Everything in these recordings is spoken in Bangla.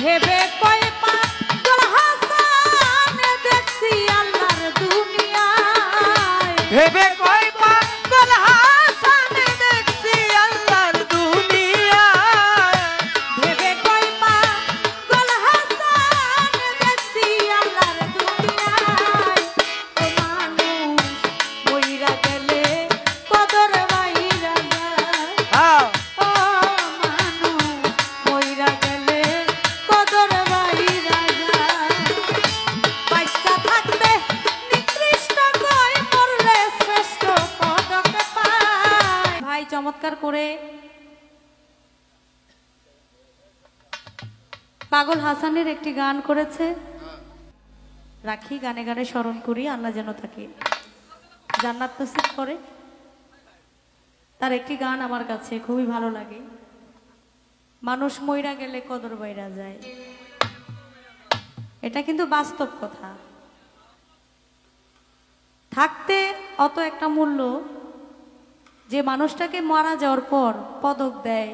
ভেবে কয় পাগল হাসান দেখছি আল্লাহর দুনিয়ায় ভেবে কয় পাগল হাসান দেখছি আল্লাহর দুনিয়ায় ভেবে কয় পাগল হাসান দেখছি আল্লাহর দুনিয়ায় ও মানুষ মইরা গেলে কদর বাইরা যায় ও মানুষ মইরা গেলে কদর বাইরা যায় বাচ্চা থাকতে নিকৃষ্ট কয় মরলে শ্রেষ্ঠ পদক পায় ভাই চমৎকার করে পাগল হাসানের একটি গান করেছে রাখি গানে গানে স্মরণ করি আল্লাহ যেন তাকে জান্নাত নসিব করে তার একটি গান আমার কাছে খুবই ভালো লাগে মানুষ মইরা গেলে কদর বাইরা যায় এটা কিন্তু বাস্তব কথা থাকতে অত একটা মূল্য যে মানুষটাকে মারা যাওয়ার পর পদক দেয়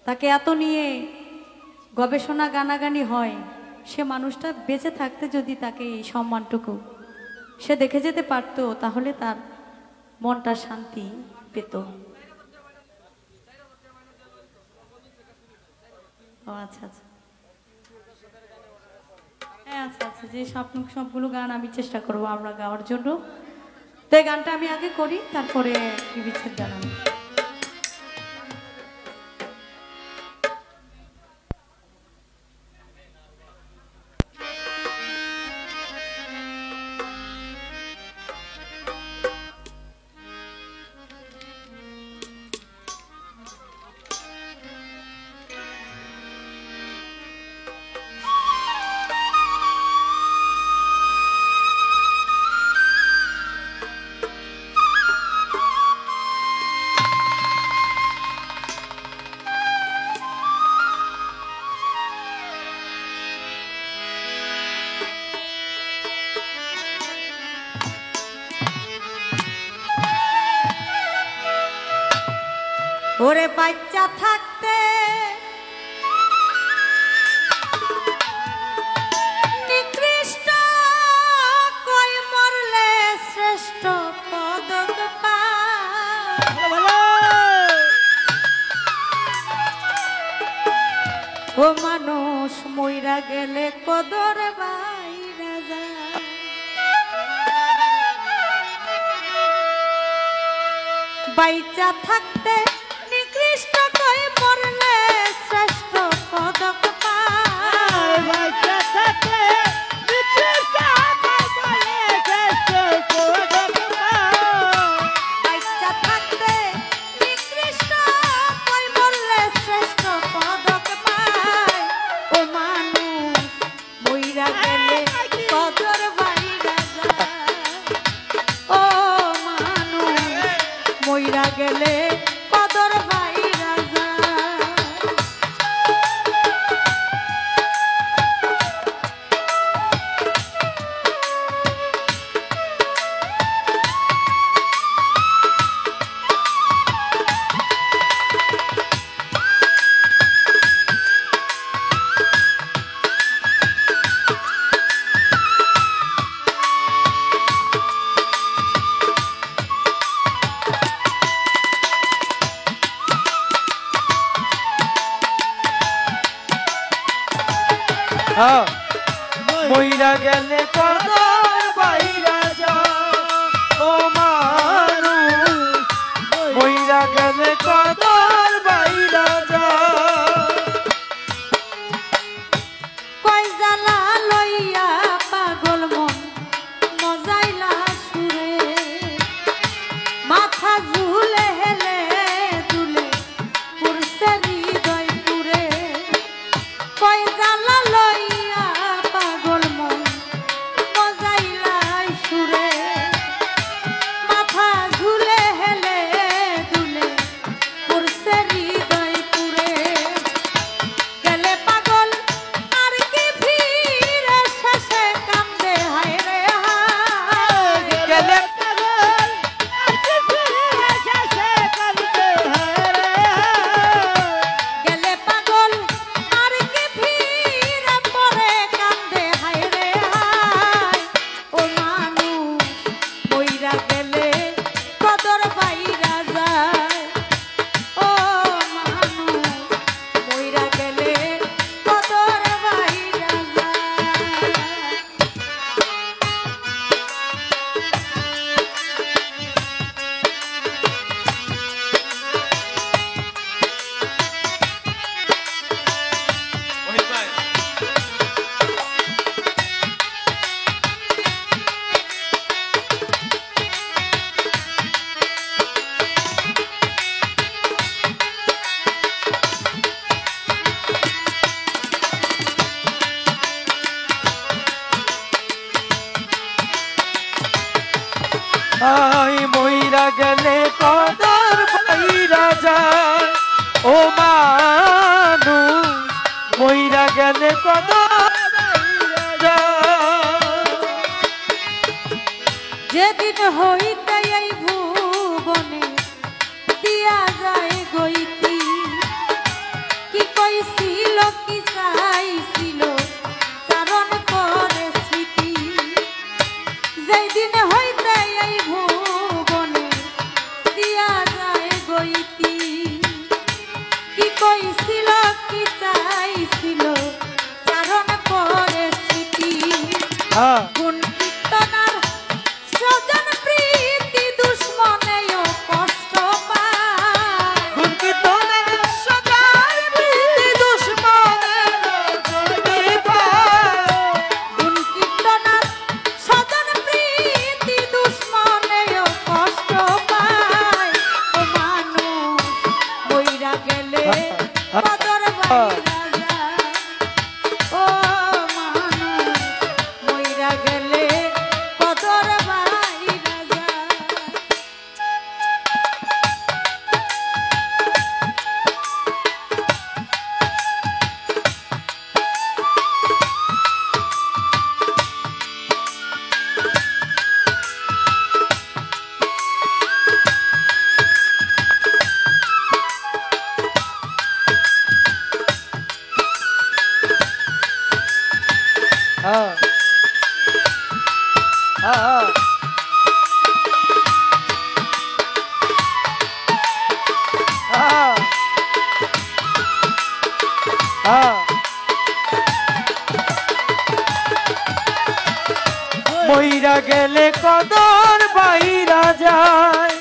তাকে এত নিয়ে গবেষণা গানাগানি হয় সে মানুষটা বেঁচে থাকতে যদি তাকে এই সম্মানটুকু সে দেখে যেতে পারতো তাহলে তার মনটা শান্তি পেত ও আচ্ছা আচ্ছা হ্যাঁ আচ্ছা আচ্ছা যে সবগুলো গান আমি চেষ্টা করবো আমরা গাওয়ার জন্য তো এই গানটা আমি আগে করি তারপরে কি বিচ্ছেদ জানাবো ওরে বাচ্চা থাকতে নিকৃষ্ট কই মরলে শ্রেষ্ঠ পদক পায় ও মানুষ মইরা গেলে কদর বাইরা যায় বাইচা থাকতে নিকৃষ্ট কই মরলে শ্রেষ্ঠ পদক পায় বাইচা থাকতে নিকৃষ্ট কই মরলে শ্রেষ্ঠ পদক পায় বাইচা থাকতে নিকৃষ্ট কই মরলে শ্রেষ্ঠ পদক পায় ও মানুষ মইরা গেলে কদর বাইরা যায় ও মানুষ মইরা গেলে কদর বাইরা যায় মইরা গেলে কদর বাইরা যায় ও মানুষ মইরা গেলে কদর বাইরা যায় কই জ্বালা লইয়া পাগল মন মজাইলা সুরে মাথা ঝুলে হেলে দুলে পুরসে হৃদয় পুরে কই জ্বালা লইয়া পাগল মন আই মইরা গেলে কদর পাইরা যায় ও মানুষ মইরা গেলে কদর পাইরা যায় যেদিন হইতে এই ভুবনে দিয়া যায় গইতি কি কইছিল কি চাইছিল কারণ করে স্মৃতি যেদিন হইতে এই ভুবনে দিয়া যায় গইতি কি কইছিল কি চাইছিল কারণ করে স্মৃতি হ্যাঁ গুণ কীর্তনার স্বজন প্রীতি দুশ্মনেও কষ্ট পায় গুণ কীর্তনের সদাই প্রীতি দুশ্মনের জড়িয়ে পায় গুণ কীর্তনার স্বজন প্রীতি দুশ্মনেও কষ্ট পায় ও মানুষ মইরা গেলে কদর বাইরা যায় ও মানুষ মইরা গেলে কদর বাইরা যায় হ্যাঁ হ্যাঁ হ্যাঁ হ্যাঁ মইরা গেলে কদর বাইরা যায়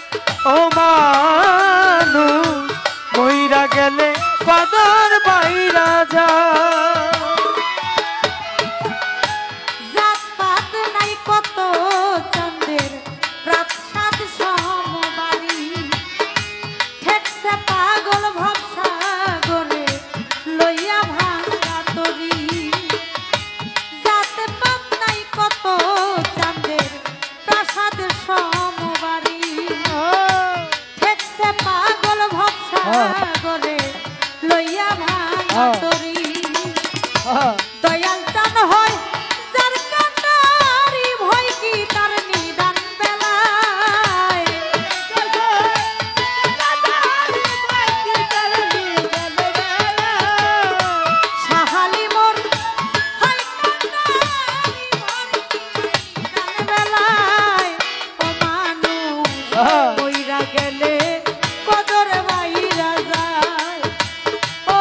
ও মানুষ মইরা গেলে কদর বাইরা যায় জাতপাত নাই কত চন্দ্রের প্রাসাদ সমবাড়ি ঠেকছে পাগল ভবসাগরে লইয়া ভাঙা তরি জাতপাত নাই কত চন্দ্রের প্রাসাদ সমবাড়ি ঠেকছে পাগল ভবসাগরে লইয়া ভাঙা তরি দয়াল চান হয় যার কান্ডারি ভয় কি তার নিদান বেলায় সাহালি মোর হয় কান্ডারি ভয় কি নিদান বেলায় ও মানুষ কইরা গেলে কদর বাইরা যায় ও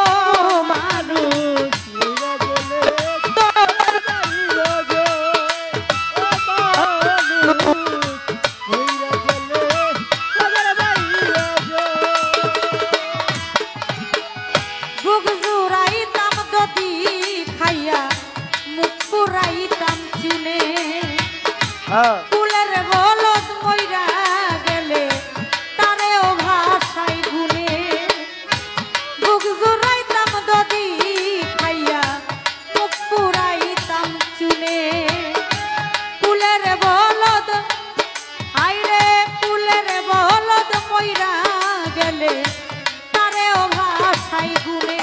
মানুষ বুক জুড়াইতাম যদি খাইয়া মুখ পুরাইতাম চুনে কুলের বলদ মইরা গেলে তারেও ভাষাই গুনে বুক জুড়াইতাম যদি খাইয়া মুখ পুরাইতাম চুনে কুলের বলদ আইরে কুলের বলদ মইরা গেলে তারেও ভাষাই গুনে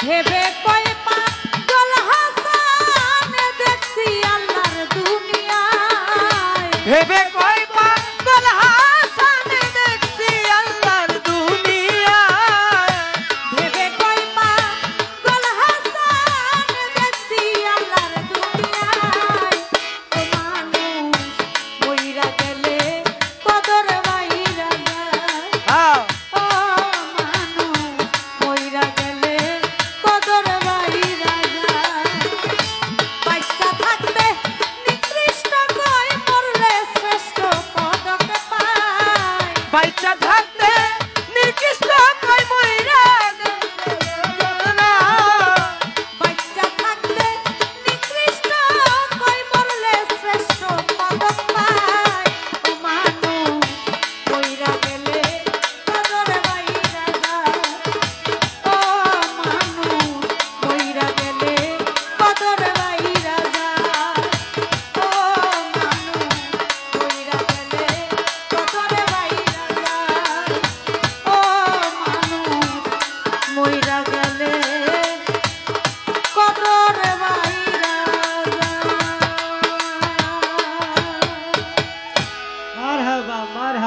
ভেবে কয় পাগল হাসান দেখছি আল্লাহর দুনিয়া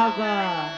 বাবা